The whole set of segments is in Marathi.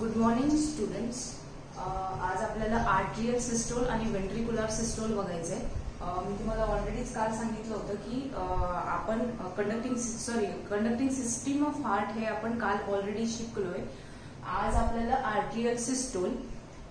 Good morning students. आज आपल्याला आर्ट्रियल सिस्टोल आणि वेंट्रिक्युलर सिस्टोल बघायचंय. मी तुम्हाला ऑलरेडीच काल सांगितलं होतं की आपण कंडक्टिंग सिस्टीम ऑफ हार्ट हे आपण काल ऑलरेडी शिकलोय. आज आपल्याला आर्ट्रियल सिस्टोल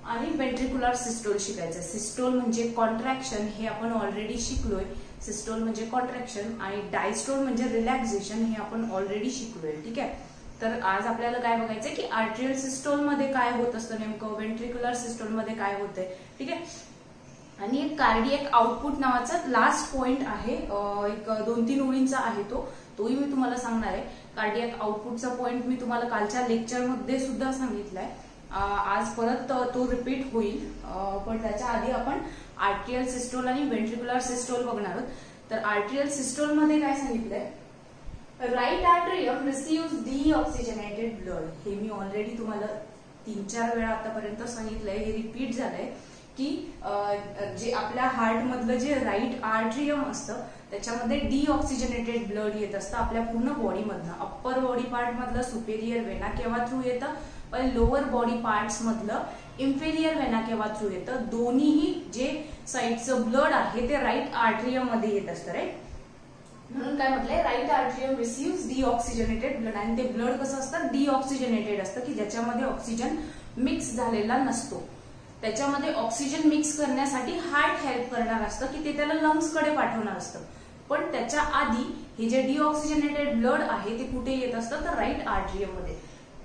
आणि वेंट्रिक्युलर सिस्टोल शिकायचं. सिस्टोल म्हणजे कॉन्ट्रॅक्शन हे आपण ऑलरेडी शिकलोय. सिस्टोल म्हणजे कॉन्ट्रॅक्शन आणि डायस्टोल म्हणजे रिलॅक्सेशन हे आपण ऑलरेडी शिकलोय. ठीक आहे. तर आज आपल्याला काय बघायचंय की आर्ट्रियल सिस्टोल मध्ये काय होत असतं नेमकं, वेंट्रिक्युलर सिस्टोल मध्ये काय होतंय. ठीक आहे. आणि एक कार्डियक आउटपुट नावाचा लास्ट पॉइंट आहे, एक 2-3 ओळींचा आहे तोही मी तुम्हाला सांगणार आहे. कार्डियक आउटपुटचा पॉइंट मी तुम्हाला कालच्या लेक्चर मध्ये सुद्धा सांगितलाय. आज परत तो रिपीट होईल, पण त्याच्या आधी आपण आर्ट्रियल सिस्टोल आणि वेंट्रिक्युलर सिस्टोल बघणार आहोत. तर आर्ट्रियल सिस्टोल मध्ये काय सांगितलंय, right atrium receives deoxygenated blood. हे मी ऑलरेडी तुम्हाला 3-4 वेळा आतापर्यंत सांगितलंय, हे रिपीट झालंय की जे आपल्या हार्ट मधलं जे राईट आर्ट्रियम असतं त्याच्यामध्ये डीऑक्सिजनेटेड ब्लड येत असतं आपल्या पूर्ण बॉडी मधनं. अप्पर बॉडी पार्ट मधलं सुपेरियर वेना केव्हा थ्रू येतं, पण लोअर बॉडी पार्ट्स मधलं इन्फेरियर वेना केव्हा थ्रू येतं. दोन्हीही जे साईडचं ब्लड आहे ते राईट आर्ट्रियम मध्ये येत असतं. राईट, म्हणून काय म्हटलंय, right atrium receives deoxygenated blood. आणि ते ब्लड कसं असतं, डीऑक्सिजनेटेड असतं की ज्याच्यामध्ये ऑक्सिजन मिक्स झालेला नसतो. त्याच्यामध्ये ऑक्सिजन मिक्स करण्यासाठी हार्ट हेल्प करणार असतं की ते त्याला लंग्स कडे पाठवणार असतं. पण त्याच्या आधी हे जे डीऑक्सिजनेटेड ब्लड आहे ते कुठे येत असतं, तर राईट आर्ट्रियम मध्ये.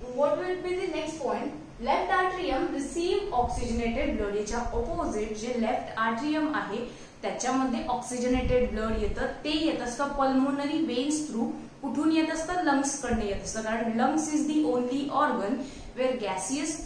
What will be the next point, left atrium receive oxygenated blood. याच्या ऑपोजिट जे लेफ्ट आर्ट्रियम आहे त्याच्यामध्ये ऑक्सिजनेटेड ब्लड येतं. ते येत असतं पल्मोनरी वेन्स थ्रू. कुठून येत असतं, लंग्स कडे येत असतं. कारण lungs is the only organ where gaseous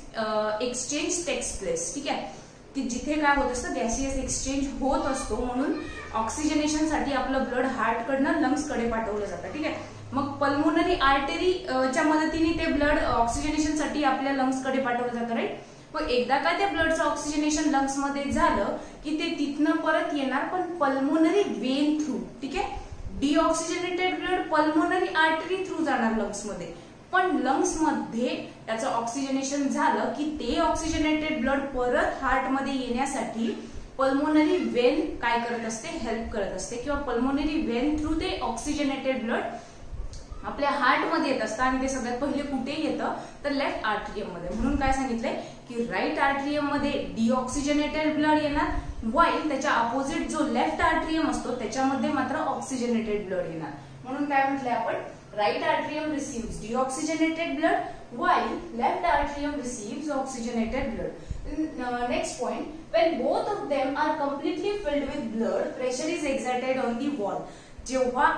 exchange takes place. ठीक आहे, की जिथे काय होत असतं, गॅसियस एक्सचेंज होत असतो. म्हणून ऑक्सिजनेशन साठी आपलं ब्लड हार्ट कडनं लंग्स कडे पाठवलं जातं. ठीक आहे. मग पल्मोनरी आर्टरीच्या मदतीने ते ब्लड ऑक्सिजनेशन साठी आपल्या लंग्स कडे पाठवलं जातं. राईट. मग एकदा का त्या ब्लडचं ऑक्सिजनेशन लंग्स मध्ये झालं की ते तिथनं परत येणार, पण पल्मोनरी वेन थ्रू. ठीक आहे. Deoxygenated blood pulmonary artery through जाणार लंग्स मध्ये. पण लंग्स मध्ये त्याचं ऑक्सिजनेशन झालं की ते ऑक्सिजनेटेड ब्लड परत हार्ट मध्ये येण्यासाठी पल्मोनरी वेन काय करत असते, हेल्प करत असते. किंवा पल्मोनरी वेन थ्रू ते ऑक्सिजनेटेड ब्लड आपल्या हार्ट मध्ये येत असतं. आणि ते सगळ्यात पहिले कुठे येतं, तर लेफ्ट आर्ट्रियम मध्ये. म्हणून काय सांगितलंय की राईट आर्ट्रियम मध्ये डीऑक्सिजनेटेड ब्लड येणार, वाईल त्याच्या अपोजिट जो लेफ्ट आर्ट्रियम असतो त्याच्यामध्ये मात्र ऑक्सिजनेटेड ब्लड येणार. म्हणून काय म्हटलंय आपण, right atrium receives deoxygenated blood while left atrium receives oxygenated blood. Next point, when both of them are completely filled with blood, pressure is exerted on the wall. जेव्हा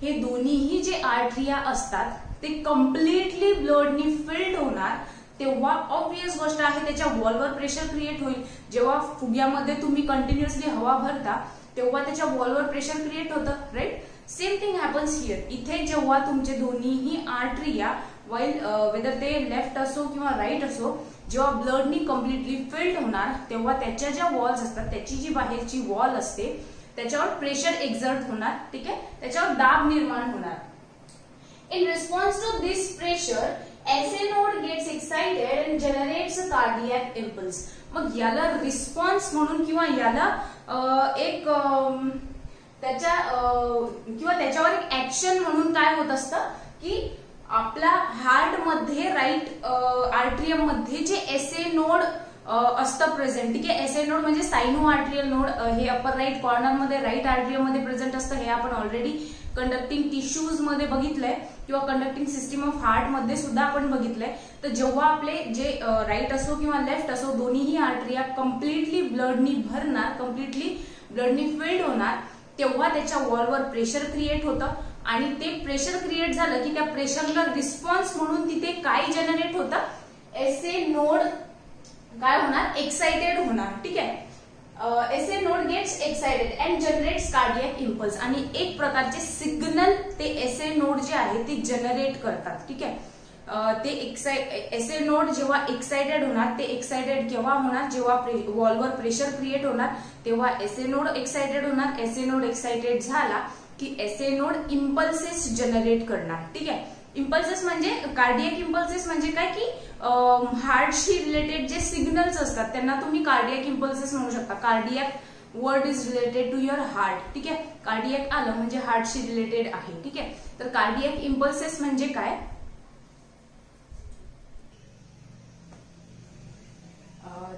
हे दोन्हीही जे आर्टरिया असतात ते कम्प्लिटली ब्लडनी फिल्ड होणार तेव्हा ऑब्वियस गोष्ट आहे त्याच्या वॉलवर प्रेशर क्रिएट होईल. जेव्हा फुग्यामध्ये तुम्ही कंटिन्युअसली हवा भरता तेव्हा त्याच्या वॉलवर प्रेशर क्रिएट होतं. Right. Same thing happens here. इथे जेव्हा तुमचे दोन्हीही आर्टरिया वेदर ते लेफ्ट असो किंवा राईट असो, जेव्हा ब्लडनी कम्प्लिटली फिल्ड होणार तेव्हा त्याच्या ज्या वॉल्स असतात, त्याची जी बाहेरची वॉल असते त्याच्यावर प्रेशर एक्झर्ट होणार. ठीक आहे. त्याच्यावर दाब निर्माण होणार. In response to this pressure SA node gets excited and generates a cardiac impulse. मग याला रिस्पॉन्स म्हणून किंवा याला एक त्याच्या किंवा त्याच्यावर एक ऍक्शन म्हणून काय होत असतं की आपल्या हार्ट मध्ये राईट आर्ट्रियम मध्ये जे SA नोड असतं प्रेझेंट. ठीक आहे. SA नोड म्हणजे सायनो आर्ट्रियल नोड. हे अपर राईट कॉर्नर मध्ये राईट आर्ट्रियम मध्ये प्रेझेंट असतं. हे आपण ऑलरेडी कंडक्टिंग टिश्यूज मध्ये बघितलंय किंवा कंडक्टिंग सिस्टीम ऑफ हार्ट मध्ये सुद्धा आपण बघितलंय. तर जेव्हा आपले जे राईट असो किंवा लेफ्ट असो दोन्हीही आर्टरिया कम्प्लिटली ब्लडनी भरणार, कम्प्लिटली ब्लडनी फिल्ड होणार, तेव्हा त्याच्या वॉलवर प्रेशर क्रिएट होतं. आणि ते प्रेशर क्रिएट झालं की त्या प्रेशरला रिस्पॉन्स म्हणून तिथे काय जनरेट होतं, SA नोड काय होणार, एक्साइटेड होणार. ठीक आहे. SA node gets excited and generates cardiac impulse. आणि एक प्रकारचे सिग्नल ते SA नोड जे आहे ते जनरेट करतात. ठीक आहे. ते SA नोड जेव्हा एक्साइटेड होणार, ते एक्साइटेड केव्हा होणार, जेव्हा वॉलवर प्रेशर क्रिएट होणार तेव्हा SA नोड एक्साइटेड होणार. SA नोड एक्साइटेड झाला की SA नोड इम्पल्सेस जनरेट करणार. ठीक आहे. इम्पल्सेस म्हणजे कार्डियक इम्पल्सेस म्हणजे काय की हार्टशी रिलेटेड जे सिग्नल्स असतात त्यांना तुम्ही कार्डियक इम्पल्सेस म्हणू शकता. Cardiac word is related to your heart. ठीक आहे, कार्डियक आलं म्हणजे हार्टशी रिलेटेड आहे. ठीक आहे, तर कार्डियक इम्पल्सेस म्हणजे काय,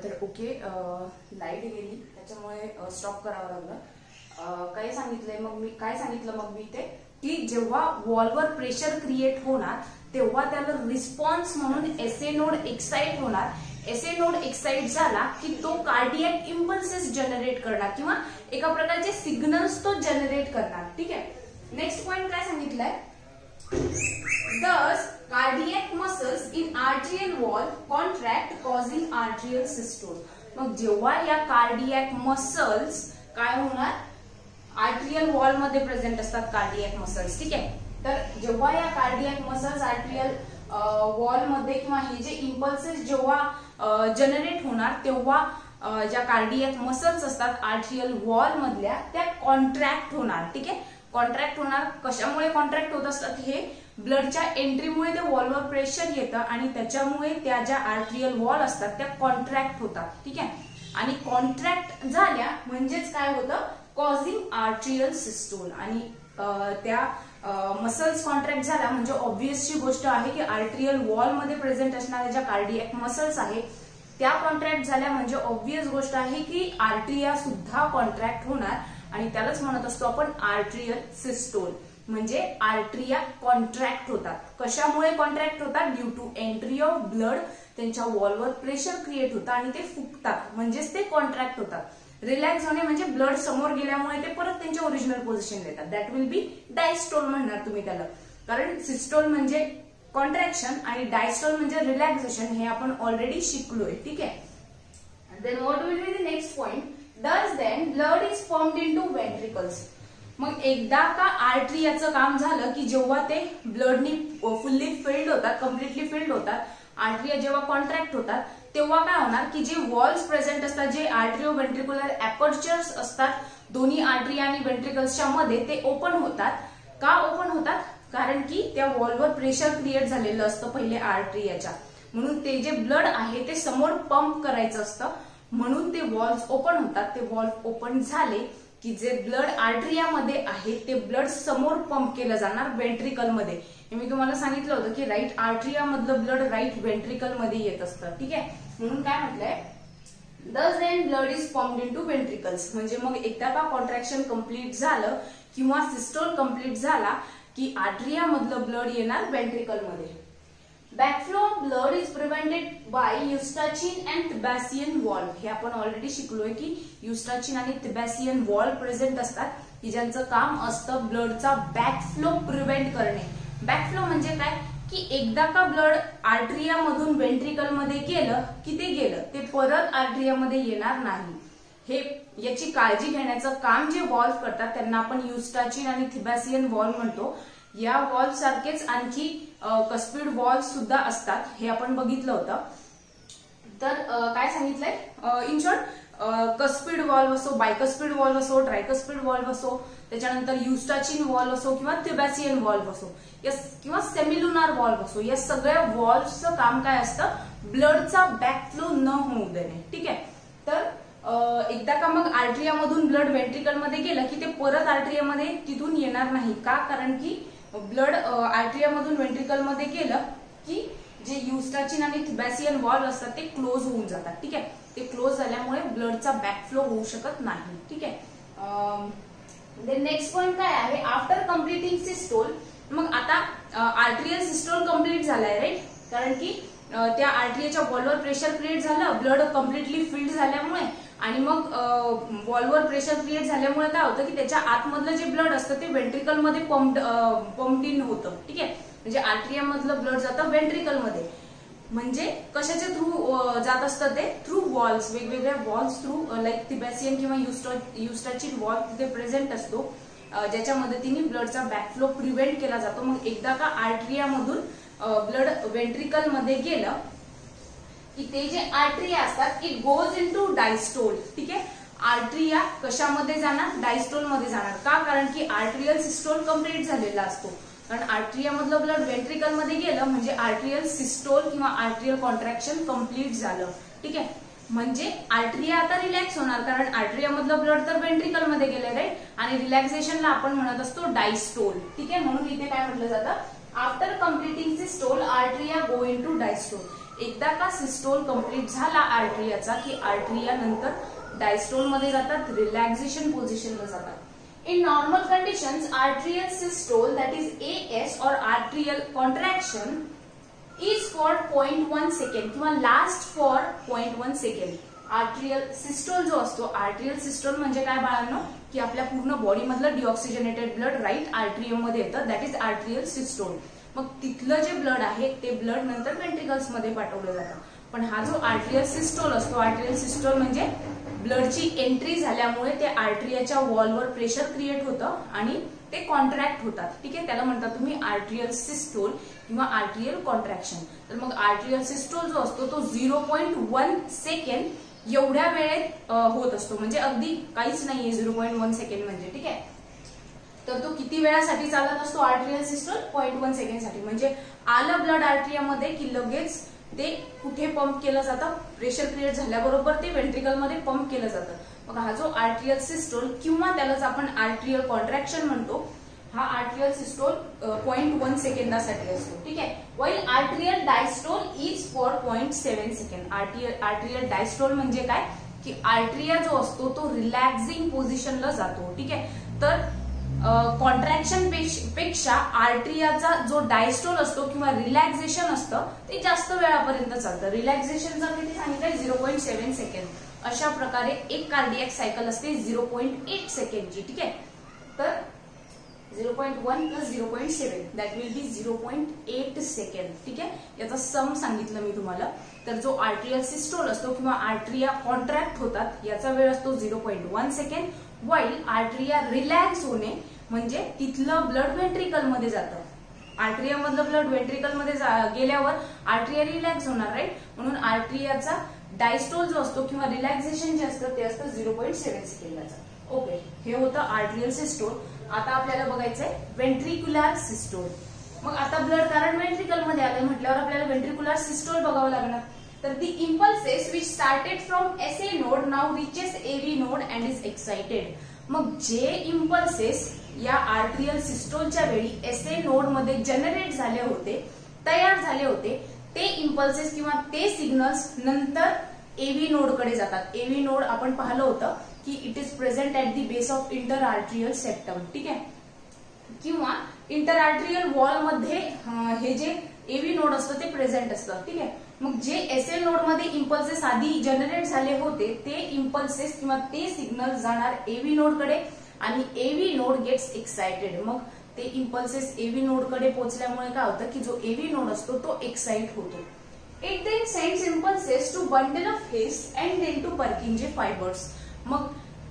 तर ओके लाईट गेली त्याच्यामुळे स्टॉप करावं लागलं. काय सांगितलंय मग मी, काय सांगितलं मग मी ते की जेव्हा वॉलवर प्रेशर क्रिएट होणार तेव्हा त्याला रिस्पॉन्स म्हणून एसए नोड एक्साइट होणार. एसए नोड एक्साइट झाला की तो कार्डियक इम्पल्सेस जनरेट करणार किंवा एका प्रकारचे सिग्नल्स तो जनरेट करणार. ठीक आहे, नेक्स्ट पॉइंट काय सांगितलंय, thus cardiac muscles in arterial wall contract causing arterial systole. मग जेव्हा या कार्डियक मसल्स काय होणार, आर्ट्रियल वॉल मध्ये प्रेझेंट असतात कार्डियक मसल्स. ठीक आहे, तर जेव्हा या कार्डियक मसल्स आर्ट्रियल वॉल मध्ये किंवा हे जे इम्पल्सेस जेव्हा जनरेट होणार तेव्हा ज्या कार्डियक मसल्स असतात आर्ट्रियल वॉल मधल्या त्या कॉन्ट्रॅक्ट होणार. ठीक आहे, कॉन्ट्रॅक्ट होणार. कशामुळे कॉन्ट्रॅक्ट होत असतात, हे ब्लडच्या एंट्रीमुळे ते वॉलवर प्रेशर येतं आणि त्याच्यामुळे त्या ज्या आर्ट्रियल वॉल असतात त्या कॉन्ट्रॅक्ट होतात. ठीक आहे, आणि कॉन्ट्रॅक्ट झाल्या म्हणजेच काय होतं, कॉझिंग आर्ट्रियल सिस्टोल. आणि त्या मसल्स कॉन्ट्रॅक्ट झाल्या म्हणजे ऑब्व्हियसची गोष्ट आहे की आर्ट्रियल वॉल मध्ये प्रेझेंट असणाऱ्या ज्या कार्डियक मसल्स आहेत त्या कॉन्ट्रॅक्ट झाल्या म्हणजे ऑब्व्हियस गोष्ट आहे की आर्ट्रिया सुद्धा कॉन्ट्रॅक्ट होणार आणि त्यालाच म्हणत असतो आपण आर्ट्रियल सिस्टोल. म्हणजे आर्ट्रिया कॉन्ट्रॅक्ट होतात. कशामुळे कॉन्ट्रॅक्ट होतात, due to entry of blood. त्यांच्या वॉलवर प्रेशर क्रिएट होतं आणि ते फुगतात म्हणजेच ते कॉन्ट्रॅक्ट होतात. रिलॅक्स होणे म्हणजे ब्लड समोर गेल्यामुळे ते परत त्यांच्या ओरिजिनल पोझिशन देतात. दॅट विल बी डायस्टोल म्हणणार तुम्ही त्याला, कारण सिस्टोल म्हणजे कॉन्ट्रॅक्शन आणि डायस्टोल म्हणजे रिलॅक्सेशन. हे आपण ऑलरेडी शिकलोय. ठीक आहे, then what will be the next point, thus then blood is pumped into ventricles. मग एकदा का आर्ट्रियाचं काम झालं की जेव्हा ते ब्लडनी फुल्ली फिल्ड होतात, कम्प्लिटली फिल्ड होतात, आर्ट्रिया जेव्हा कॉन्ट्रॅक्ट होतात तेव्हा काय होणार की जे वॉल्स प्रेझेंट असतात, जे आर्ट्रिओ व्हेंट्रिक्युलर अपर्चर्स असतात दोन्ही आर्ट्रिया आणि व्हेंट्रिकल्सच्या मध्ये, ते ओपन होतात. का ओपन होतात, कारण की त्या वॉलवर प्रेशर क्रिएट झालेलं असतं पहिले आर्ट्रियाच्या, म्हणून ते जे ब्लड आहे ते समोर पंप करायचं असतं म्हणून ते वॉल्स ओपन होतात. ते वॉल्व ओपन झाले की जे ब्लड आर्ट्रियामध्ये आहे ते ब्लड समोर पंप केलं जाणार व्हेंट्रिकल मध्ये. मी तुम्हाला सांगितलं होतं की राईट आर्ट्रिया मधलं ब्लड राईट व्हेंट्रिकल मध्ये येत असतं. ठीक आहे, म्हणून काय म्हटलंय, thus then blood is pumped into ventricles. म्हणजे मग एकदा का कॉन्ट्रॅक्शन कम्प्लीट झालं किंवा सिस्टोल कम्प्लीट झाला की आर्ट्रिया मधलं ब्लड येणार व्हेंट्रिकल मध्ये. Backflow of blood is prevented by Eustachian and Thebesian valve. हे आपण ऑलरेडी शिकलोय की युस्टाचिन आणि थिबॅसियन वॉल्व प्रेझेंट असतात की ज्यांचं काम असतं ब्लडचा बॅकफ्लो प्रिव्हेंट करणे. बॅकफ्लो म्हणजे काय की एकदा का ब्लड आर्ट्रिया मधून व्हेंट्रिकल मध्ये गेलं की ते गेलं, ते परत आर्ट्रिया मध्ये येणार नाही. हे याची काळजी घेण्याचं काम जे वॉल्व करतात त्यांना आपण युस्टाचिन आणि थिबॅसियन वॉल्व म्हणतो. या वॉल्व सारखेच आणखी कस्पिड वॉल्व सुद्धा असतात, हे आपण बघितलं होतं. तर काय सांगितलंय, इन शॉर्ट कस्पिड वॉल्व असो, बायकस्पिड वॉल्व असो, ट्रायकस्पिड वॉल्व असो, त्याच्यानंतर युस्टाचिन वॉल्व असो किंवा थिबॅसियन वॉल्व असो किंवा सेमिलुनार वॉल्व असो, या सगळ्या वॉल्वचं काम काय असतं, ब्लडचा बॅकफ्लो न होऊ देणे. ठीक आहे, तर एकदा का मग आर्ट्रियामधून ब्लड व्हेंट्रिकल मध्ये गेलं की ते परत आर्ट्रियामध्ये तिथून येणार नाही. का, कारण की ब्लड आर्ट्रियामधून व्हेंट्रिकल मध्ये गेलं की जे युस्टाचिन आणि थिबॅसियन वॉल्व असतात ते क्लोज होऊन जातात. ठीक आहे, ते क्लोज झाल्यामुळे ब्लडचा बॅकफ्लो होऊ शकत नाही. ठीक आहे, नेक्स्ट पॉइंट काय आहे, आफ्टर कम्प्लिटिंग सिस्टोल. मग आता आर्ट्रियल सिस्टोल कम्प्लीट झालाय राईट, कारण की त्या आर्ट्रियाच्या वॉलवर प्रेशर क्रिएट झालं, ब्लड कम्प्लिटली फिल्ड झाल्यामुळे आणि मग वॉलवर प्रेशर क्रिएट झाल्यामुळे काय होतं की त्याच्या आतमधलं जे ब्लड असतं ते व्हेंट्रिकल मध्ये पंप्ड इन होतं. ठीक आहे, म्हणजे आर्ट्रिया मधलं ब्लड जातं व्हेंट्रिकल मध्ये. म्हणजे कशाच्या थ्रू जात असतं ते, थ्रू वॉल्स, वेगवेगळ्या वॉल्स थ्रू, लाईक थिबॅसियन किंवा युस्टाचिन वॉल तिथे प्रेझेंट असतो ज्याच्या मदतीने ब्लडचा बॅकफ्लो प्रिव्हेंट केला जातो. मग एकदा का आर्ट्रियामधून ब्लड व्हेंट्रिकल मध्ये गेलं की ते जे आर्ट्रिया असतात इट गोज इनटू डायस्टोल. ठीक आहे, आर्ट्रिया कशामध्ये जाणार, डायस्टोल मध्ये जाणार. का, कारण की आर्ट्रियल सिस्टोल कम्प्लीट झालेला असतो. कारण आर्ट्रिया मधलं ब्लड व्हेंट्रिकल मध्ये गेलं म्हणजे आर्ट्रियल सिस्टोल किंवा आर्ट्रियल कॉन्ट्रॅक्शन कंप्लीट झालं. ठीक आहे, म्हणजे आर्ट्रिया आता रिलॅक्स होणार कारण आर्ट्रिया मधलं ब्लड तर व्हेंट्रिकल मध्ये गेलं राईट, आणि रिलॅक्सेशनला आपण म्हणत असतो डायस्टोल. ठीक आहे, म्हणून इथे काय म्हटलं जातं, after completing systole atria go into diastole. एकदा का सिस्टोल कंप्लीट झाला आर्ट्रियाचा की आर्ट्रिया नंतर डायस्टोल मध्ये जातात, रिलॅक्सेशन पोझिशनला जातात. In normal conditions, arterial systole, that is AS or arterial contraction, is for 0.1 second किंवा last for 0.1 second. Arterial systole जो असतो, arterial systole म्हणजे काय बाळांनो, की आपल्या पूर्ण बॉडी मधलं डिऑक्सिजनेटेड ब्लड राईट आर्ट्रियम मध्ये येतं, दॅट इज आर्ट्रियल सिस्टोल. मग तिथलं जे ब्लड आहे ते ब्लड नंतर वेंट्रिकल्स मध्ये पाठवलं जातं. पण हा जो आर्ट्रियल सिस्टोल असतो, आर्ट्रियल सिस्टोल म्हणजे ब्लडची एंट्री झाल्यामुळे ते आर्ट्रियाच्या वॉलवर प्रेशर क्रिएट होतं आणि ते कॉन्ट्रॅक्ट होतात. ठीक आहे, त्याला म्हणतात तुम्ही आर्ट्रियल सिस्टोल किंवा आर्ट्रियल कॉन्ट्रॅक्शन. तर मग आर्ट्रियल सिस्टोल जो असतो तो 0.1 सेकंड एवढ्या वेळेत होत असतो, म्हणजे अगदी काहीच नाहीये 0.1 सेकंड म्हणजे. ठीक आहे, तर तो किती वेळासाठी चालत असतो आर्ट्रियल सिस्टोल? 0.1 सेकंड साठी. म्हणजे आलं ब्लड आर्ट्रियामध्ये की लगेच ते कुठे पंप केलं जातं, प्रेशर क्रिएट झाल्याबरोबर ते वेंट्रिकल मध्ये पंप केलं जातं. मग हा जो आर्ट्रियल सिस्टोल किंवा त्यालाच आपण आर्ट्रियल कॉन्ट्रॅक्शन म्हणतो, हा आर्ट्रियल सिस्टोल 0.1 सेकंदासाठी असतो. ठीक आहे, while atrial diastole is for 0.7 second. Atrial diastole म्हणजे काय, की आर्ट्रिया जो असतो तो रिलॅक्सिंग पोझिशनला जातो. ठीक आहे, तर कॉन्ट्रॅक्शन पेक्षा आर्ट्रियाचा जो डायस्टोल असतो किंवा रिलॅक्सेशन असतं ते जास्त वेळापर्यंत चालतं. रिलॅक्सेशनचा किती सांगितलंय? 0.7 सेकंड. अशा प्रकारे एक कार्डियक सायकल असते 0.8 सेकंडची. ठीक आहे, तर 0.1 plus 0.7 that will be 0.8 second. ठीक आहे, याचा सम सांगितलं मी तुम्हाला. तर जो आर्ट्रियल सिस्टोल असतो किंवा आर्ट्रिया कॉन्ट्रॅक्ट होतात याचा वेळ असतो 0.1 सेकंड, वाईल आर्ट्रिया रिलॅक्स होणे म्हणजे तिथलं ब्लड व्हेंट्रिकल मध्ये जातं. आर्ट्रिया मधलं ब्लड व्हेंट्रिकल मध्ये गेल्यावर आर्ट्रिया रिलॅक्स होणार राईट, म्हणून आर्ट्रियाचा डायस्टोल जो असतो किंवा रिलॅक्सेशन जे असतं ते असतं 0.7 सेकंदाचं. ओके, हे होतं आर्ट्रियल सिस्टोल. आता आपल्याला बघायचंय व्हेंट्रिक्युलर सिस्टोल. मग आता ब्लड कारण व्हेंट्रिकल मध्ये आलं म्हटल्यावर आपल्याला व्हेंट्रिक्युलर सिस्टोल बघावं लागणार. तर the impulses which started from SA node now reaches AV node and is excited. मग जे इम्पल्सेस या आर्ट्रियल सिस्टोलच्या वेळी SA नोड मध्ये जनरेट झाले होते, तयार झाले होते, ते इम्पल्सेस किंवा ते सिग्नल्स नंतर AV नोड कडे जातात. AV नोड आपण पाहिलं होतं की it is present at the base of inter atrial septum. ठीक आहे, किंवा इंटर आर्ट्रियल वॉल मध्ये हे जे AV नोड असतं ते प्रेझेंट असतं. ठीक आहे, मग जे SA नोड मध्ये इम्पल्सेस आधी जनरेट झाले होते ते इम्पल्सेस किंवा ते सिग्नल जाणार AV नोड कडे आणि AV नोड गेट्स एक्साइटेड. मग ते इम्पल्सेस AV नोड कडे पोहोचल्यामुळे काय होतं की जो AV नोड असतो तो एक्साइट होतो. It then sends impulses to bundle of His and then to Purkinje fibres. मग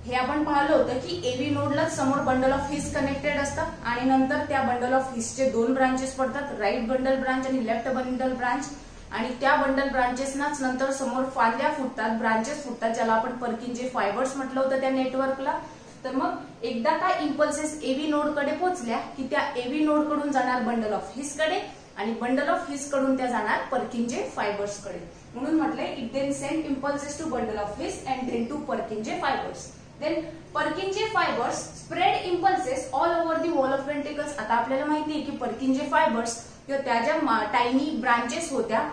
हे आपण पाहिलं होतं की AV नोडला समोर बंडल ऑफ हिस कनेक्टेड असतात आणि नंतर त्या बंडल ऑफ हिसचे दोन ब्रांचेस पडतात, राईट बंडल ब्रांच आणि लेफ्ट बंडल ब्रांच. आणि त्या बंडल ब्रांचेसनाच नंतर समोर फांद्या फुटतात, ब्रांचेस फुटतात, ज्याला आपण पर्किंजे फायबर्स म्हटलं होतं त्या नेटवर्कला. तर मग एकदा का इम्पल्सेस AV नोड कडे पोहोचल्या की त्या AV नोड कडून जाणार बंडल ऑफ हिस कडे आणि बंडल ऑफ हिस कडून त्या जाणार पर्किंजे फायबर्स कडे. म्हणून म्हटलंय it then send impulses to bundle of His and then to Purkinje fibres. Then Purkinje fibres spread impulses all over the wall of ventricles. आता आपल्याला माहिती आहे की पर्किंजे फायबर्स किंवा त्या ज्या टायनी ब्रांचेस होत्या,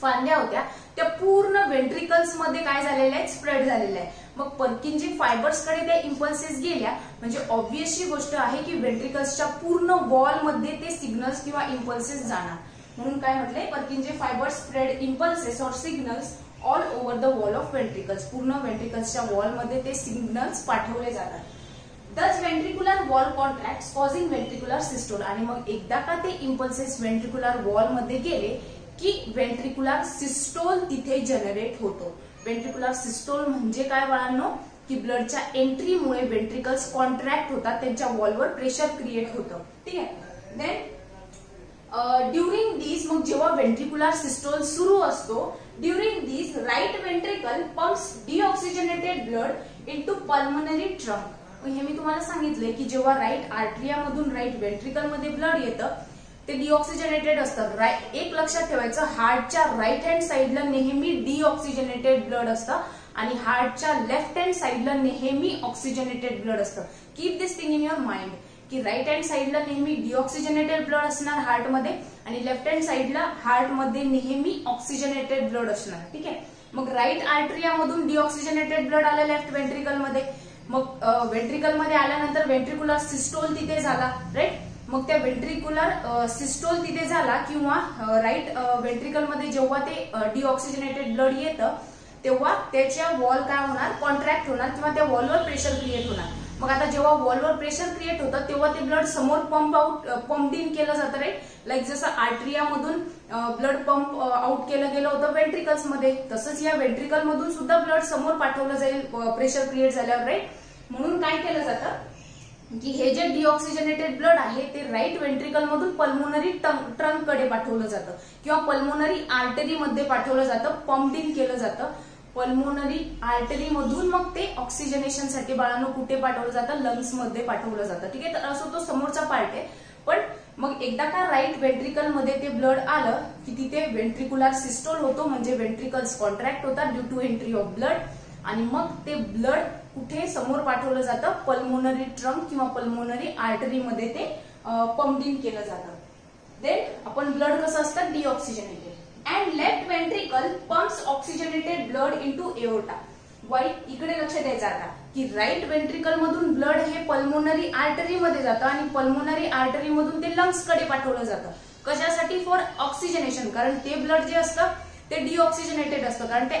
फांद्या होत्या, त्या पूर्ण वेंट्रिकल्स मध्ये काय झालेल्या आहेत? स्प्रेड झालेल्या आहे. मग पर्किंजे फायबर्स कडे त्या इम्पल्सेस गेल्या म्हणजे ऑब्वियसली गोष्ट आहे की वेंट्रिकल्सच्या पूर्ण वॉल मध्ये ते सिग्नल्स किंवा इम्पल्सेस जाणार. म्हणून काय म्हटलंय? पर्किंजे फायबर्स स्प्रेड इम्पल्सेस और signals all over the wall of ventricles. पूर्ण वेंट्रिकल्सच्या वॉल मध्ये ते सिग्नल्स पाठवले जातात. Thus ventricular wall contracts causing ventricular systole. आणि मग एकदा का ते इम्पल्सेस वेंट्रिक्युलर वॉल मध्ये गेले की वेंट्रिक्युलर सिस्टोल तिथे जनरेट होतो. वेंट्रिक्युलर सिस्टोल म्हणजे काय बाळांनो? की ब्लडच्या एंट्रीमुळे वेंट्रिकल्स कॉन्ट्रॅक्ट होतात, त्यांच्या वॉलवर प्रेशर क्रिएट होतं. ठीक आहे, देन ड्युरिंग दिस, मग जेव्हा वेंट्रिक्युलर सिस्टोल सुरू असतो, during this right ventricle pumps deoxygenated blood into pulmonary trunk. हे मी तुम्हाला सांगितलंय की जेव्हा राईट आर्टरियामधून राईट व्हेंट्रिकल मध्ये ब्लड येतं ते डिऑक्सिजनेटेड असतं. एक लक्षात ठेवायचं, हार्टच्या राईट हँड साईडला नेहमी डिऑक्सिजनेटेड ब्लड असतं आणि हार्टच्या लेफ्ट हँड साईडला नेहमी ऑक्सिजनेटेड ब्लड असतं. Keep this thing in your mind की राईट हँड साईडला नेहमी डिऑक्सिजनेटेड ब्लड असणार हार्टमध्ये आणि लेफ्ट हँड साईडला हार्टमध्ये नेहमी ऑक्सिजनेटेड ब्लड असणार. ठीक आहे. मग राईट आर्टरियामधून डिऑक्सिजनेटेड ब्लड आलं लेफ्ट व्हेंट्रिकलमध्ये. मग व्हेंट्रिकलमध्ये आल्यानंतर व्हेंट्रिक्युलर सिस्टोल तिथे झाला. राईट. मग त्या व्हेंट्रिक्युलर सिस्टोल तिथे झाला किंवा राईट व्हेंट्रिकलमध्ये जेव्हा ते डिऑक्सिजनेटेड ब्लड येतं तेव्हा त्याच्या वॉल काय होणार, कॉन्ट्रॅक्ट होणार किंवा त्या वॉलवर प्रेशर क्रिएट होणार. मग आता जेव्हा वॉलवर प्रेशर क्रिएट होतं तेव्हा ते ब्लड समोर पंप इन केलं जातं. राईट. लाईक जसं आर्टरियामधून ब्लड पंप आउट केलं गेलं होतं व्हेंट्रिकल्स मध्ये, तसंच या व्हेंट्रिकल मधून सुद्धा ब्लड समोर पाठवलं जाईल प्रेशर क्रिएट झाल्यावर. राईट. म्हणून काय केलं जातं की हे जे डिऑक्सिजनेटेड ब्लड आहे ते राईट व्हेंट्रिकल मधून पल्मोनरी ट्रंक कडे पाठवलं जातं किंवा पल्मोनरी आर्टरी मध्ये पाठवलं जातं, पंप इन केलं जातं पल्मोनरी आर्टरी मधून. मग ते ऑक्सिजनेशन साठी बाळांनो कुठे पाठवलं जातं, लंग्स मध्ये पाठवलं जातं. ठीक आहे. तर असं तो समोरचा पार्ट आहे. पण मग एकदा का राईट व्हेंट्रिकल मध्ये ते ब्लड आलं की तिथे व्हेंट्रिक्युलर सिस्टोल होतो म्हणजे व्हेंट्रिकल्स कॉन्ट्रॅक्ट होतात due to entry of blood आणि मग ते ब्लड कुठे समोर पाठवलं जातं, पल्मोनरी ट्रंक किंवा पल्मोनरी आर्टरी मध्ये ते पंप इन केलं जातं. देन आपण ब्लड कसं असतं, deoxygenated. And left ventricle pumps oxygenated blood into aorta. वाई इकडे लक्ष द्यायचं आता की राईट व्हेंट्रिकल मधून ब्लड हे पल्मोनरी आर्टरी मध्ये जातं आणि पल्मोनरी आर्टरी मधून ते लंग्स कडे पाठवलं जातं. कशासाठी, फॉर ऑक्सिजनेशन. कारण ते ब्लड जे असतं ते डिऑक्सिजनेटेड असतं कारण ते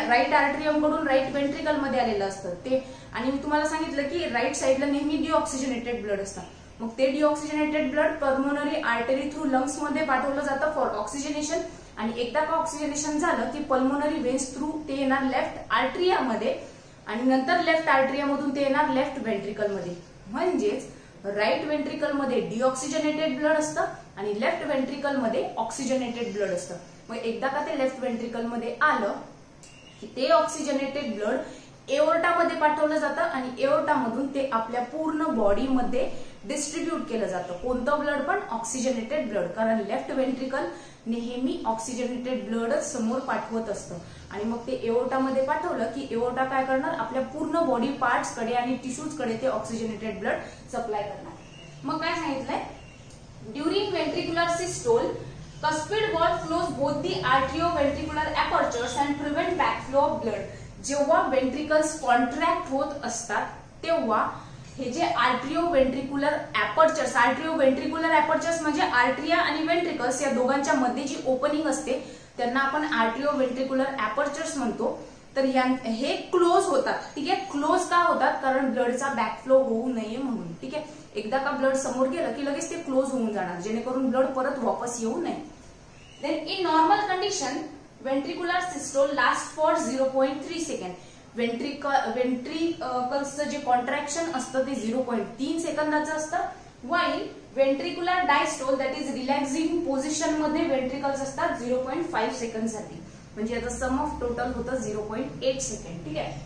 राईट आर्टरियम कडून राईट व्हेंट्रिकल मध्ये आलेलं असतं ते. आणि मी तुम्हाला सांगितलं की राईट साईडला नेहमी डिऑक्सिजनेटेड ब्लड असतं. मग ते deoxygenated blood pulmonary artery through lungs मध्ये पाठवलं जातं फॉर ऑक्सिजनेशन. आणि एकदा का ऑक्सिजनेशन झालं की पल्मोनरी वेन्स थ्रू ते येणार लेफ्ट आर्टरियामध्ये आणि नंतर लेफ्ट आर्टरियामधून ते येणार लेफ्ट व्हेंट्रिकल मध्ये. म्हणजेच राईट व्हेंट्रिकल मध्ये डिऑक्सिजनेटेड ब्लड असतं आणि लेफ्ट व्हेंट्रिकल मध्ये ऑक्सिजनेटेड ब्लड असतं. मग एकदा का ते लेफ्ट व्हेंट्रिकल मध्ये आलं की ते ऑक्सिजनेटेड ब्लड एओर्टामध्ये पाठवलं जातं आणि एओर्टामधून ते आपल्या पूर्ण बॉडीमध्ये डिस्ट्रीब्यूट केलं जातं. कोणतं ब्लड, पण ऑक्सिजनेटेड ब्लड. कारण लेफ्ट व्हेंट्रिकल नेहमी ऑक्सिजनेटेड ब्लडच समोर पाठवत असतं आणि मग ते एओर्टामध्ये पाठवलं की एओर्टा काय करणार, आपल्या पूर्ण बॉडी पार्ट्स कडे आणि टिश्यूज कडे ते ऑक्सिजनेटेड ब्लड सप्लाय करणार. मग काय सांगितलंय, during ventricular systole cuspid valve close both the arterioventricular apertures and prevent backflow of blood. जेव्हा व्हेंट्रिकल्स कॉन्ट्रॅक्ट होत असतात तेव्हा हे जे आर्टरिओव्हेंट्रिक्युलर ऍपर्चर्स म्हणजे आर्टरिया आणि व्हेंट्रिकल्स या दोघांच्या मध्ये जी ओपनिंग असते त्यांना आपण आर्टरिओव्हेंट्रिक्युलर ऍपर्चर्स म्हणतो. तर हे क्लोज होतात. ठीक आहे. क्लोज का होतात, कारण ब्लडचा बॅकफ्लो होऊ नये म्हणून. ठीक आहे. एकदा का ब्लड समोर गेलं की लगेच ते क्लोज होऊन जाणार जेणेकरून ब्लड परत वापस येऊ नये. Then in normal condition ventricular systole last for 0.3 second. व्हेंट्रिकल्सचं जे कॉन्ट्रॅक्शन असतं ते 0.3 सेकंदाचं असतं. While ventricular diastole that is relaxing position मध्ये व्हेंट्रिकल्स असतात 0.5 सेकंडसाठी. म्हणजे याचं सम ऑफ टोटल होतं 0.8 सेकंड. ठीक आहे.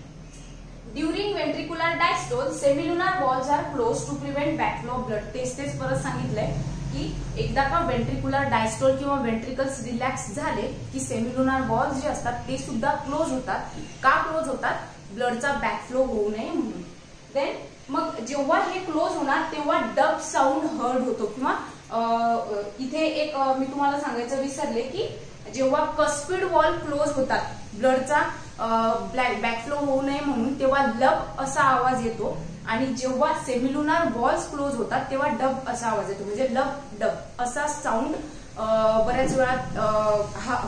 During ventricular diastole semilunar valves are close to prevent backflow of blood. तेच परत सांगितलंय की एकदा का व्हेंट्रिक्युलर डायस्टोल किंवा व्हेंट्रिकल्स रिलॅक्स झाले की सेमिलुनार वॉल्स जे असतात ते सुद्धा क्लोज होतात. का क्लोज होतात, ब्लडचा बॅकफ्लो होऊ नये म्हणून. देन मग जेव्हा हे क्लोज होणार तेव्हा डब साऊंड हर्ड होतो किंवा इथे एक मी तुम्हाला सांगायचं विसरले की जेव्हा कस्पिड वॉल क्लोज होतात ब्लडचा बॅकफ्लो होऊ नये म्हणून तेव्हा लब असा आवाज येतो आणि जेव्हा सेमिलुनार वॉल्स क्लोज होतात तेव्हा डब असा आवाज येतो. म्हणजे लब डब असा साऊंड बऱ्याच वेळात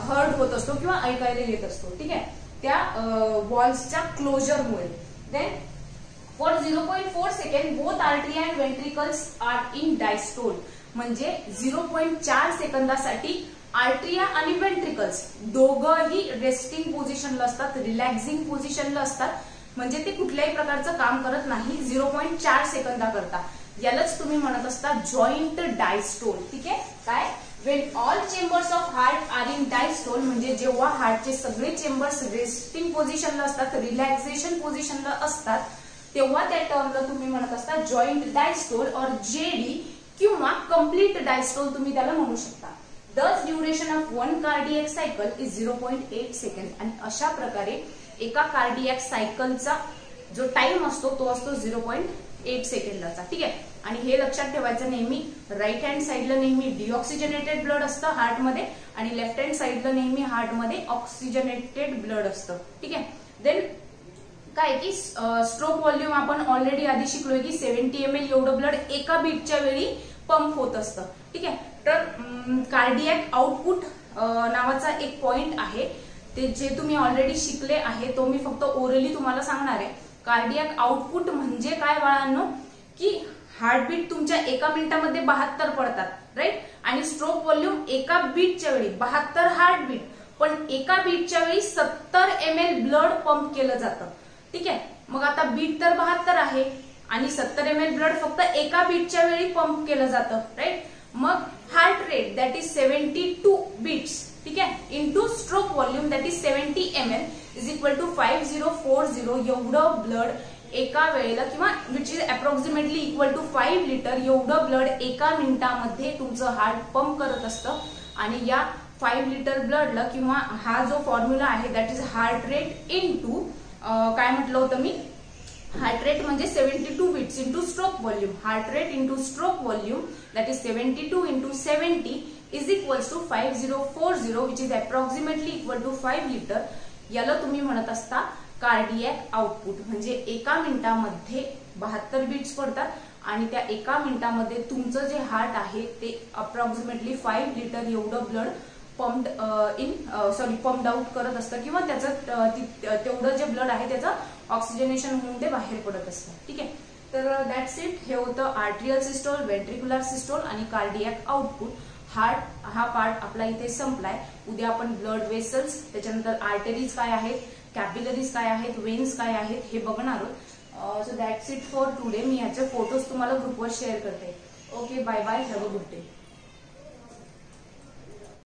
हर्ड होत असतो किंवा ऐकायला येत असतो. ठीक आहे. त्या वॉल्सच्या क्लोजरमुळे. Then for 0.4 second both artery and ventricles are in diastole. म्हणजे 0.4 सेकंदासाठी आर्टरिया आणि व्हेंट्रिकल्स दोघंही रेस्टिंग पोझिशनला असतात, रिलॅक्सिंग पोझिशनला असतात. म्हणजे ते कुठल्याही प्रकारचं काम करत नाही 0.4 सेकंदाकरता. यालाच तुम्ही म्हणत असता जॉईंट डायस्टोल. ठीक आहे. काय, Wien all chambers of heart R in diastole म्हणजे जेव्हा हार्टचे सगळे चेंबर्स रेस्टिंग पोझिशनला असतात, रिलॅक्सेशन पोझिशनला असतात तेव्हा त्या टर्मला तुम्ही म्हणत असता जॉईंट डायस्टोल और जेडी किंवा कंप्लीट डायस्टोल तुम्ही त्याला म्हणू शकता. Thus duration of one cardiac cycle is 0.8 second. आणि अशा प्रकारे एका कार्डियक सायकलचा जो टाइम असतो तो असतो 0.8 सेकंदाचा. ठीक आहे. आणि हे लक्षात ठेवायचं नेहमी राईट हँड साइडला नेहमी डिऑक्सिजनेटेड ब्लड असतं हार्टमध्ये आणि लेफ्ट हँड साइडला नेहमी हार्टमध्ये ऑक्सिजनेटेड ब्लड असतं. ठीक आहे. देन काय की स्ट्रोक व्हॉल्यूम आपण ऑलरेडी आधी शिकलोय की 70 ml एवढं ब्लड एका बीटच्या वेळी पंप होत असतं. ठीक आहे. तर कार्डियक आउटपुट नावाचा एक पॉइंट आहे ते जे तुम्ही ऑलरेडी शिकले आहे तो मी फक्त ओरली तुम्हाला सांगणार आहे. कार्डियक आउटपुट म्हणजे काय बाळांनो की हार्टबीट तुमच्या एका मिनिटामध्ये 72 पडतात राईट. आणि स्ट्रोक व्हॉल्यूम एका बीटच्या वेळी 72 हार्टबीट पण एका बीटच्या वेळी 70 ml ब्लड पंप केलं जातं. ठीक आहे. मग आता बीट तर 72 आहे आणि 70 ml ब्लड फक्त एका बीटच्या वेळी पंप केलं जातं राईट. मग heart rate that is 72 beats. ठीक आहे. Into stroke volume that is 70 ml is equal to 5040 एवढं ब्लड एका वेळेला किंवा which is approximately equal to 5 litre एवढं ब्लड एका मिनिटामध्ये तुमचं हार्ट पंप करत असतं. आणि या 5 लिटर ब्लडला किंवा हा जो फॉर्म्युला आहे that is heart rate into काय म्हटलं होतं मी हार्ट रेट म्हणजे 72 beats into stroke volume. Heart rate into stroke volume that is 72 into 70 is equals to 5040 which is approximately equal to 5 litre. याला तुम्ही म्हणत असता कार्डियक आउटपुट. म्हणजे एका मिनिटामध्ये 72 बीट्स पडतात आणि त्या एका मिनिटामध्ये तुमचं जे हार्ट आहे ते अप्रॉक्सिमेटली 5 लिटर एवढं ब्लड पंप्ड आउट करत असतं किंवा त्याचं तेवढं जे ब्लड आहे त्याचं ऑक्सिजनेशन होऊन ते बाहेर पडत असतं. ठीक आहे. तर दॅट्स इट. हे होतं आर्ट्रियल सिस्टोल, व्हेंट्रिक्युलर सिस्टोल आणि कार्डियक आउटपुट. हार्ट हा पार्ट आपला इथे संपलाय. उद्या आपण ब्लड वेसल्स त्याच्यानंतर आर्टरीज काय आहेत, कॅपिलरीज काय आहेत, वेन्स काय आहेत हे बघणार आहोत. So that's it for today. मी याचे फोटोज तुम्हाला ग्रुपवर शेअर करते. Okay bye bye. Have a good day.